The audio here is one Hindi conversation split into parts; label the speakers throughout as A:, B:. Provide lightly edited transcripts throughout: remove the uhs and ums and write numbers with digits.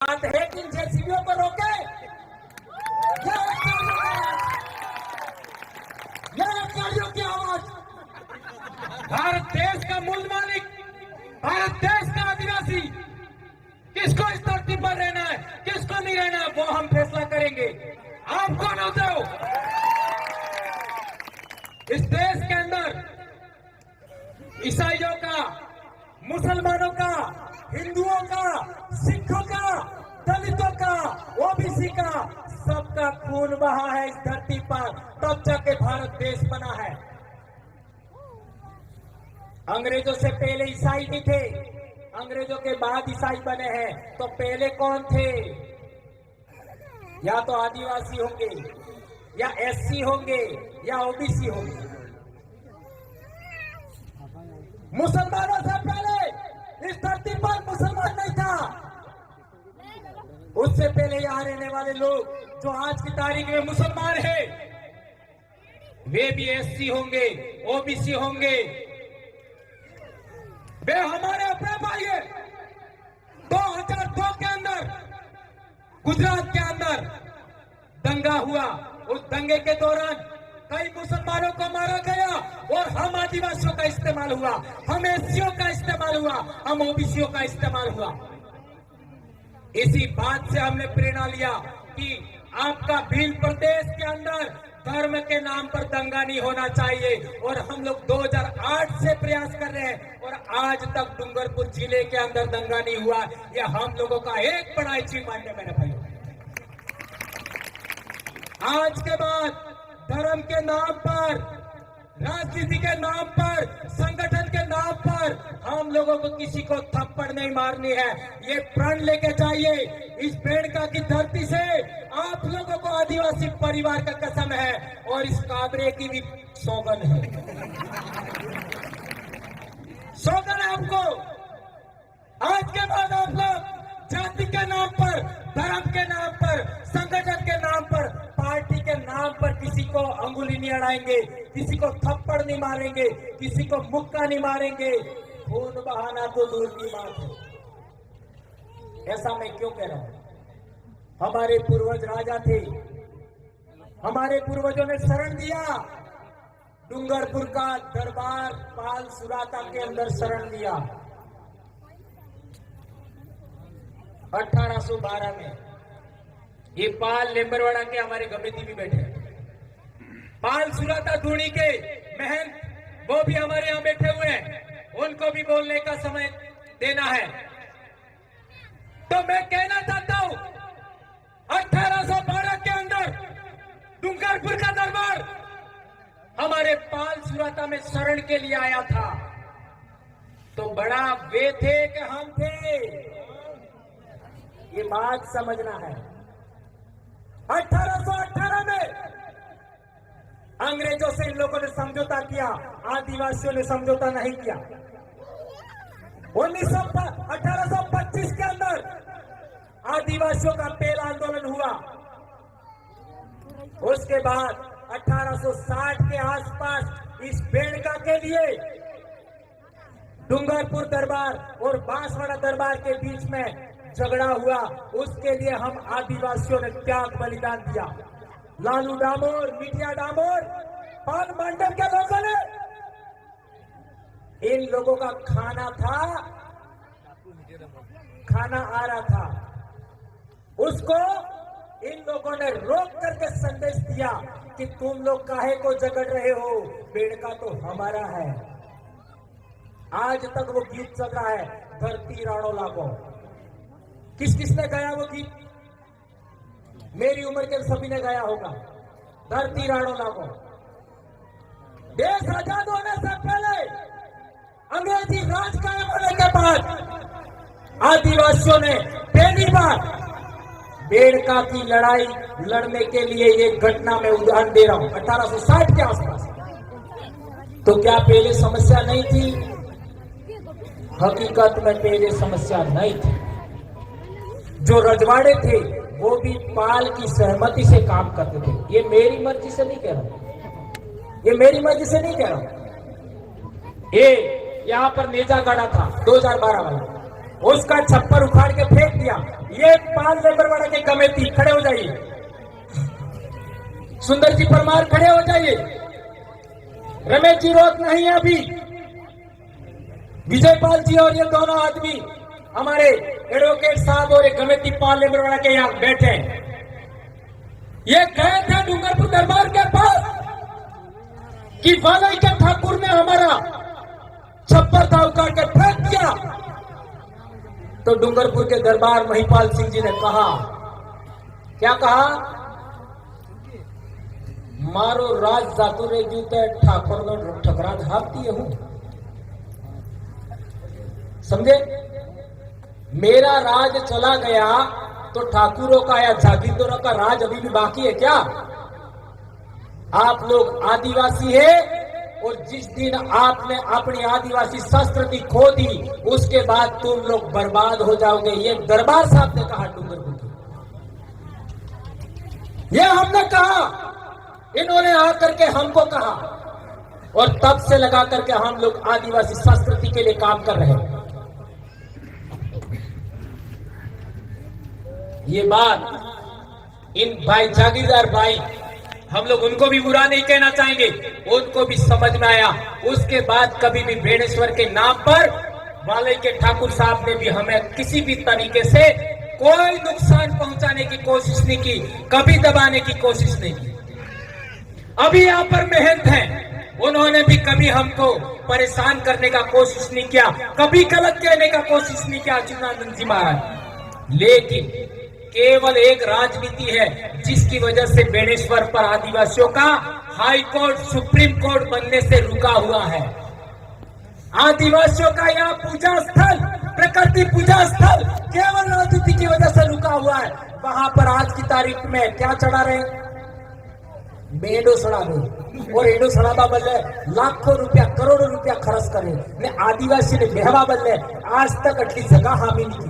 A: बात है कि जेसीबीओं को रोके गाड़ियों की आवाज। भारत देश का मूल मालिक, भारत देश का आदिवासी, किसको इस धरती पर रहना है, किसको नहीं रहना है, वो हम फैसला करेंगे। आप कौन होते हो? इस देश के अंदर ईसाइयों का, मुसलमानों का, हिंदुओं का, सिखों का, दलितों का, ओबीसी का, सबका खून बहा है इस धरती पर, तब जाके भारत देश बना है। अंग्रेजों से पहले ईसाई नहीं थे, अंग्रेजों के बाद ईसाई बने हैं। तो पहले कौन थे? या तो आदिवासी होंगे, या एससी होंगे, या ओबीसी होंगे। मुसलमानों से पहले इस धरती पर मुसलमान नहीं था। उससे पहले यहां रहने वाले लोग जो आज की तारीख में मुसलमान हैं, वे भी एससी होंगे, ओबीसी होंगे। वे हमारे अपने भाई हैं। 2002 के अंदर गुजरात के अंदर दंगा हुआ। उस दंगे के दौरान कई मुसलमानों को मारा गया और हम आदिवासियों का इस्तेमाल हुआ, हम एससीओ का इस्तेमाल हुआ, हम ओबीसीओ का इस्तेमाल हुआ। इसी बात से हमने प्रेरणा लिया कि आपका भील प्रदेश के अंदर धर्म के नाम पर दंगा नहीं होना चाहिए। और हम लोग 2008 से प्रयास कर रहे हैं और आज तक डूंगरपुर जिले के अंदर दंगा नहीं हुआ। यह हम लोगों का एक बड़ा अचीवमेंट है मेरे भाइयों। आज के बाद धर्म के नाम पर, राजनीति के नाम पर, संगठन के नाम पर हम लोगों को किसी को थप्पड़ नहीं मारनी है। ये प्रण लेके जाइए। इस बेड़का की धरती से आप लोगों को आदिवासी परिवार का कसम है और इस काबरे की भी सौगन है, सौगन है आपको। आज के बाद आप लोग जाति के नाम पर, धर्म के नाम पर, संगठन के नाम पर, पार्टी के नाम पर किसी को अंगुली नहीं अड़ाएंगे, किसी को थप्पड़ नहीं मारेंगे, किसी को मुक्का नहीं मारेंगे। खून बहाना तो दूर की बात है। ऐसा मैं क्यों कह रहा हूं? हमारे पूर्वज राजा थे, हमारे पूर्वजों ने शरण दिया। डूंगरपुर का दरबार पाल सुराता के अंदर शरण दिया 1812 में। ये पाल लेम्बरवाड़ा के हमारे गमेती भी बैठे हैं। पाल सुराता धूणी के महंत, वो भी हमारे यहां बैठे हुए हैं। उनको भी बोलने का समय देना है। तो मैं कहना चाहता हूं, 1812 के अंदर डूंगरपुर का दरबार हमारे पाल सुराता में शरण के लिए आया था। तो बड़ा वे थे कि हम थे, ये बात समझना है। 1818 में अंग्रेजों से इन लोगों ने समझौता किया, आदिवासियों ने समझौता नहीं किया। 1825 के अंदर आदिवासियों का पहला आंदोलन हुआ। उसके बाद 1860 के आसपास इस बेड़का के लिए डूंगरपुर दरबार और बांसवाड़ा दरबार के बीच में झगड़ा हुआ। उसके लिए हम आदिवासियों ने त्याग बलिदान दिया। लालू डामोर, मिठिया डामोर, पान मंडल के लोगों ने, इन लोगों का खाना था, खाना आ रहा था, उसको इन लोगों ने रोक करके संदेश दिया कि तुम लोग काहे को झगड़ रहे हो, बेड़का तो हमारा है। आज तक वो गीत चल रहा है, धरती राणो लागो। किस किसने गाया वो गीत? मेरी उम्र के सभी ने गाया होगा, धरती राणो लागो। देश आजाद होने से पहले, अंग्रेजी राज कायम होने के बाद आदिवासियों ने पहली बार बेड़का की लड़ाई लड़ने के लिए ये घटना मैं उदाहरण दे रहा हूं 1860 के आसपास। तो क्या पहले समस्या नहीं थी? हकीकत में पहले समस्या नहीं थी। जो रजवाड़े थे वो भी पाल की सहमति से काम करते थे। ये मेरी मर्जी से नहीं कह रहा हूं, ये मेरी मर्जी से नहीं कह रहा हूं। ये यहां पर नेजा गाड़ा था 2012 वाला, उसका छप्पर उखाड़ के फेंक दिया। ये पाल लेबरवाड़ा के कमेटी खड़े हो जाइए। सुंदर जी परमार खड़े हो जाइए। रमेश जी रोक नहीं है अभी। विजयपाल जी और ये दोनों आदमी हमारे एडवोकेट साहब और एक कमेटी पाल लेबरवाड़ा के यहां बैठे हैं। ये गए थे डूंगरपुर दरबार के पास कि वालई के ठाकुर ने हमारा छप्पर था उखाड़ के फेंक दिया। तो डूंगरपुर के दरबार महिपाल सिंह जी ने कहा, क्या कहा? मारो राज जातु रे जूते ठाकुर में ठकरा झाप दिए हूं। समझे? मेरा राज चला गया तो ठाकुरों का या जागीरदारों का राज अभी भी बाकी है क्या? आप लोग आदिवासी है और जिस दिन आपने अपनी आदिवासी संस्कृति खो दी उसके बाद तुम लोग बर्बाद हो जाओगे। ये दरबार साहब ने कहा डूंगरपुर के। ये हमने कहा, इन्होंने आकर के हमको कहा और तब से लगा करके हम लोग आदिवासी संस्कृति के लिए काम कर रहे हैं। ये बात इन भाई जागीरदार भाई, हम लोग उनको भी बुरा नहीं कहना चाहेंगे, उनको भी समझ में आया। उसके बाद कभी भी बेणेश्वर के नाम पर वालई के ठाकुर साहब ने भी हमें किसी भी तरीके से कोई नुकसान पहुंचाने की कोशिश नहीं की, कभी दबाने की कोशिश नहीं की। अभी यहाँ पर महंत हैं, उन्होंने भी कभी हमको परेशान करने का कोशिश नहीं किया, कभी गलत कहने का कोशिश नहीं किया अच्युतानंद जी महाराज। लेकिन केवल एक राजनीति है जिसकी वजह से बेणेश्वर पर आदिवासियों का हाई कोर्ट सुप्रीम कोर्ट बनने से रुका हुआ है। आदिवासियों का यहाँ पूजा स्थल, प्रकृति पूजा स्थल केवल राजनीति की वजह से रुका हुआ है। वहां पर आज की तारीख में क्या चढ़ा रहे? मेडो सड़ा रहे और एडो सड़ाबा बदले लाखों रुपया करोड़ों रुपया खर्च करे ने आदिवासी ने बेहवा बदले आज तक अटली जगह हामी नहीं की।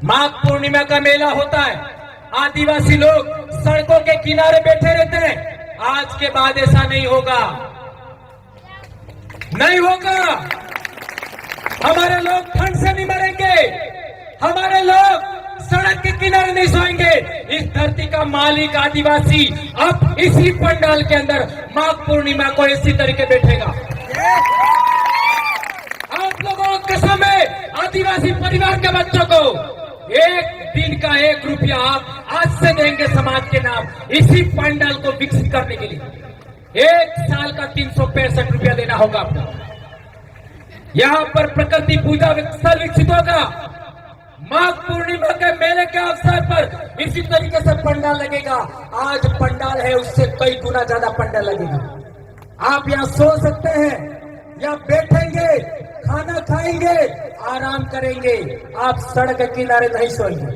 A: माघ पूर्णिमा का मेला होता है, आदिवासी लोग सड़कों के किनारे बैठे रहते हैं। आज के बाद ऐसा नहीं होगा, नहीं होगा। हमारे लोग ठंड से नहीं मरेंगे, हमारे लोग सड़क के किनारे नहीं सोएंगे। इस धरती का मालिक आदिवासी अब इसी पंडाल के अंदर माघ पूर्णिमा को इसी तरीके बैठेगा। आप लोगों को कसम है, आदिवासी परिवार के बच्चों को एक दिन का 1 रुपया आप आज से देंगे समाज के नाम, इसी पंडाल को विकसित करने के लिए। 1 साल का 365 रुपया देना होगा आपको। यहाँ पर प्रकृति पूजा स्थल विकसित होगा। माघ पूर्णिमा के मेले के अवसर पर इसी तरीके से पंडाल लगेगा। आज पंडाल है, उससे कई गुना ज्यादा पंडाल लगेगा। आप यहाँ सो सकते हैं, यहाँ बैठेंगे, खाना खाएंगे, आराम करेंगे। आप सड़क के किनारे नहीं सोएंगे।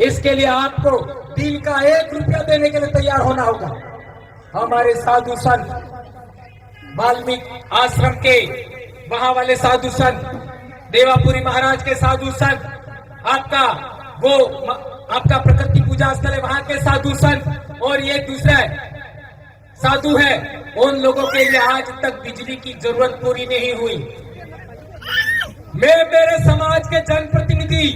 A: इसके लिए आपको दिन का 1 रुपया देने के लिए तैयार होना होगा। हमारे साधु संत वाल्मीकि आश्रम के वहां वाले साधु संत, देवापुरी महाराज के साधु संत, आपका प्रकृति पूजा स्थल है वहां के साधु संत और ये दूसरा साधु है, उन लोगों के लिए आज तक बिजली की जरूरत पूरी नहीं हुई। मैं मेरे समाज के जनप्रतिनिधि,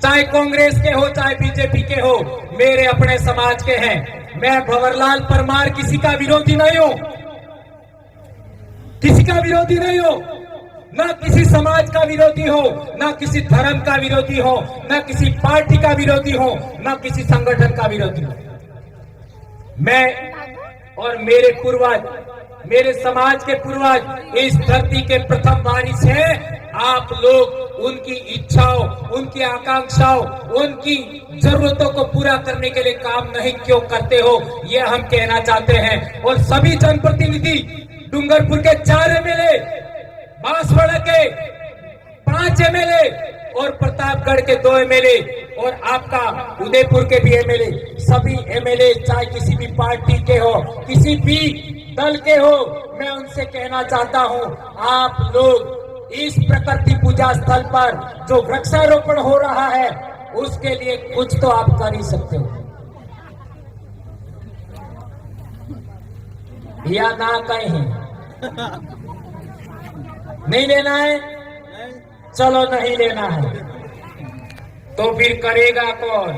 A: चाहे कांग्रेस के हो चाहे बीजेपी के हो, मेरे अपने समाज के हैं। मैं भंवरलाल परमार किसी का विरोधी नहीं हूं, किसी का विरोधी नहीं हो, ना किसी समाज का विरोधी हो, ना किसी धर्म का विरोधी हो, ना किसी पार्टी का विरोधी हो, ना किसी संगठन का विरोधी हो। मैं और मेरे पूर्वज, मेरे समाज के पूर्वज इस धरती के प्रथम वारिस हैं। आप लोग उनकी इच्छाओं, उनकी आकांक्षाओं, उनकी जरूरतों को पूरा करने के लिए काम नहीं क्यों करते हो, ये हम कहना चाहते हैं। और सभी जनप्रतिनिधि, डूंगरपुर के 4 एमएलए, बांसवाड़ा के 5 एमएलए और प्रतापगढ़ के 2 एमएलए और आपका उदयपुर के भी एमएलए, सभी एमएलए चाहे किसी भी पार्टी के हो, किसी भी दल के हो, मैं उनसे कहना चाहता हूं, आप लोग इस प्रकृति पूजा स्थल पर जो वृक्षारोपण हो रहा है उसके लिए कुछ तो आप कर ही सकते हो, या ना कहीं नहीं लेना है। चलो नहीं लेना है तो फिर करेगा कौन?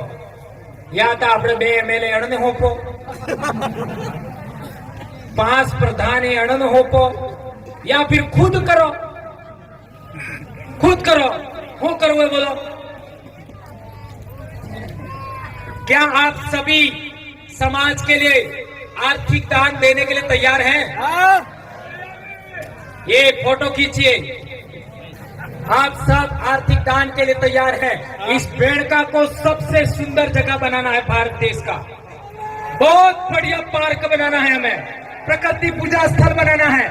A: या तो આપણે બે એમએલએ અણને હોપો, 5 प्रधानी अणन होपो, या फिर खुद करो। खुद करो, हो करो ये बोलो। क्या आप सभी समाज के लिए आर्थिक दान देने के लिए तैयार हैं? ये फोटो खींचिए। आप सब आर्थिक दान के लिए तैयार हैं? इस बेड़का को सबसे सुंदर जगह बनाना है भारत देश का। बहुत बढ़िया पार्क बनाना है, हमें प्रकृति पूजा स्थल बनाना है।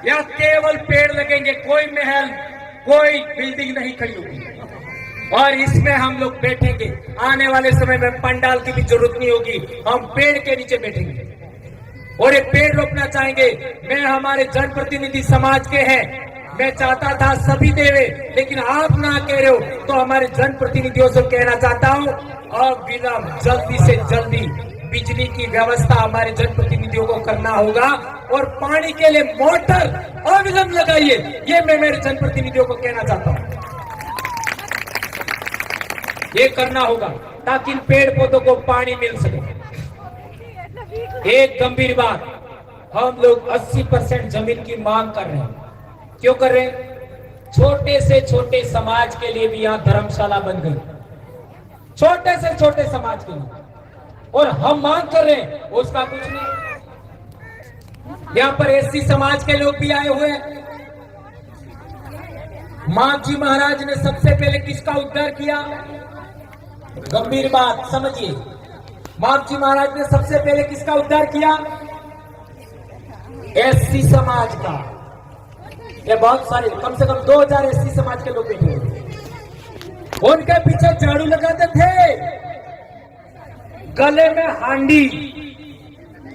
A: या केवल पेड़ लगेंगे, कोई महल कोई बिल्डिंग नहीं खड़ी होगी। और इसमें हम लोग बैठेंगे। आने वाले समय में पंडाल की भी जरूरत नहीं होगी, हम पेड़ के नीचे बैठेंगे और एक पेड़ रोपना चाहेंगे। मैं हमारे जनप्रतिनिधि समाज के हैं, मैं चाहता था सभी देवे, लेकिन आप ना कह रहे हो तो हमारे जनप्रतिनिधियों से कहना चाहता हूं और विलंब जल्दी से जल्दी बिजली की व्यवस्था हमारे जनप्रतिनिधियों को करना होगा और पानी के लिए मोटर अविलंब लगाइए। ये मैं मेरे जनप्रतिनिधियों को कहना चाहता हूं। ये करना होगा ताकि इन पेड़ पौधों को पानी मिल सके। एक गंभीर बात, हम लोग 80% जमीन की मांग कर रहे हैं। क्यों कर रहे हैं? छोटे से छोटे समाज के लिए भी यहाँ धर्मशाला बन गई, छोटे से छोटे समाज के लिए, और हम मांग कर रहे हैं उसका कुछ नहीं। यहाँ पर एससी समाज के लोग भी आए हुए हैं। मांझी महाराज ने सबसे पहले किसका उद्धार किया? गंभीर बात समझिए, मांझी महाराज ने सबसे पहले किसका उद्धार किया? एससी समाज का। ये बहुत सारे, कम से कम 2000 एससी समाज के लोग बैठे हुए, उनके पीछे झाड़ू लगाते थे, गले में हांडी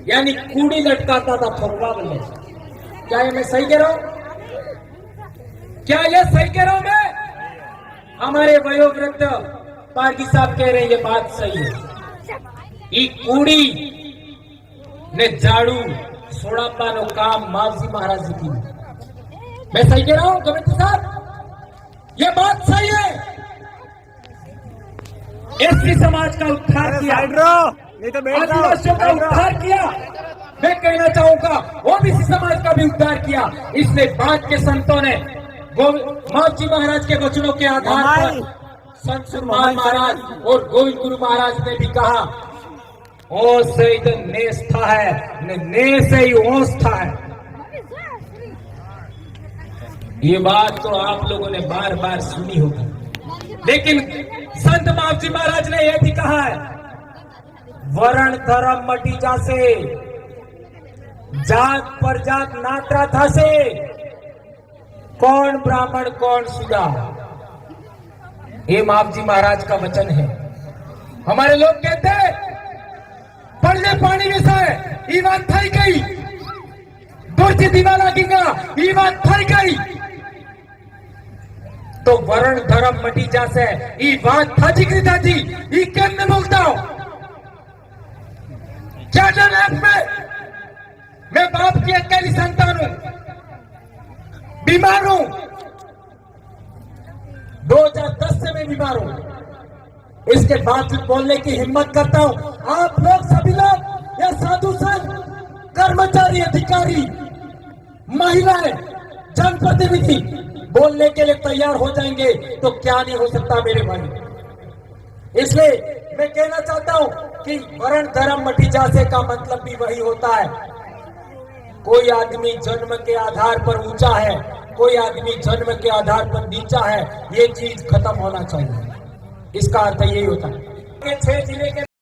A: यानी कूड़ी लटकाता था फरुआ बल्ले। क्या ये मैं सही कह रहा हूं? क्या ये सही कह रहा हूं मैं? हमारे वयोवृद्ध पारगी साहब कह रहे हैं ये बात सही है। ये कूड़ी ने झाड़ू सोड़ापानो काम मांझी महाराज की। मैं सही कह रहा हूं कमेटी साहब? ये बात सही है। एससी समाज का उद्धार किया, आदिवासियों का उद्धार किया। मैं कहना चाहूंगा ओबीसी समाज का भी उद्धार किया। इसलिए बाद के संतों ने मांझी महाराज के वचनों के आधार पर संत सुरमान महाराज और गोविंद गुरु महाराज ने भी कहा, ओ से नेस्था है, ने से ही ओस्था है। ये बात तो आप लोगों ने बार बार सुनी होगी, लेकिन संत मांझी महाराज ने यह भी कहा है, वर्ण धर्म मटी जासे, जात पर जात नाता था से, कौन ब्राह्मण कौन सुदा। ये मांझी महाराज का वचन है। हमारे लोग कहते हैं पढ़ले पानी में से ये बात थई गई, दुर्ज दीवा लगेगा ये बात थई गई, तो वर्ण धर्म मटी जासे ये बात था जिक्र था जी, ये केम में बोलता हूं? क्या डर है इसमें? मैं बाप की अकेली संतान हूं, बीमार हूं, 2010 से मैं बीमार हूं, इसके बावजूद बोलने की हिम्मत करता हूं। आप लोग सभी लोग, या साधु संत, कर्मचारी, अधिकारी, महिलाएं, जनप्रतिनिधि बोलने के लिए तैयार हो जाएंगे तो क्या नहीं हो सकता मेरे भाई। इसलिए मैं कहना चाहता हूं कि वर्ण धर्म मटी जासे का मतलब भी वही होता है। कोई आदमी जन्म के आधार पर ऊंचा है, कोई आदमी जन्म के आधार पर नीचा है, ये चीज खत्म होना चाहिए। इसका अर्थ यही होता है। 6 जिले के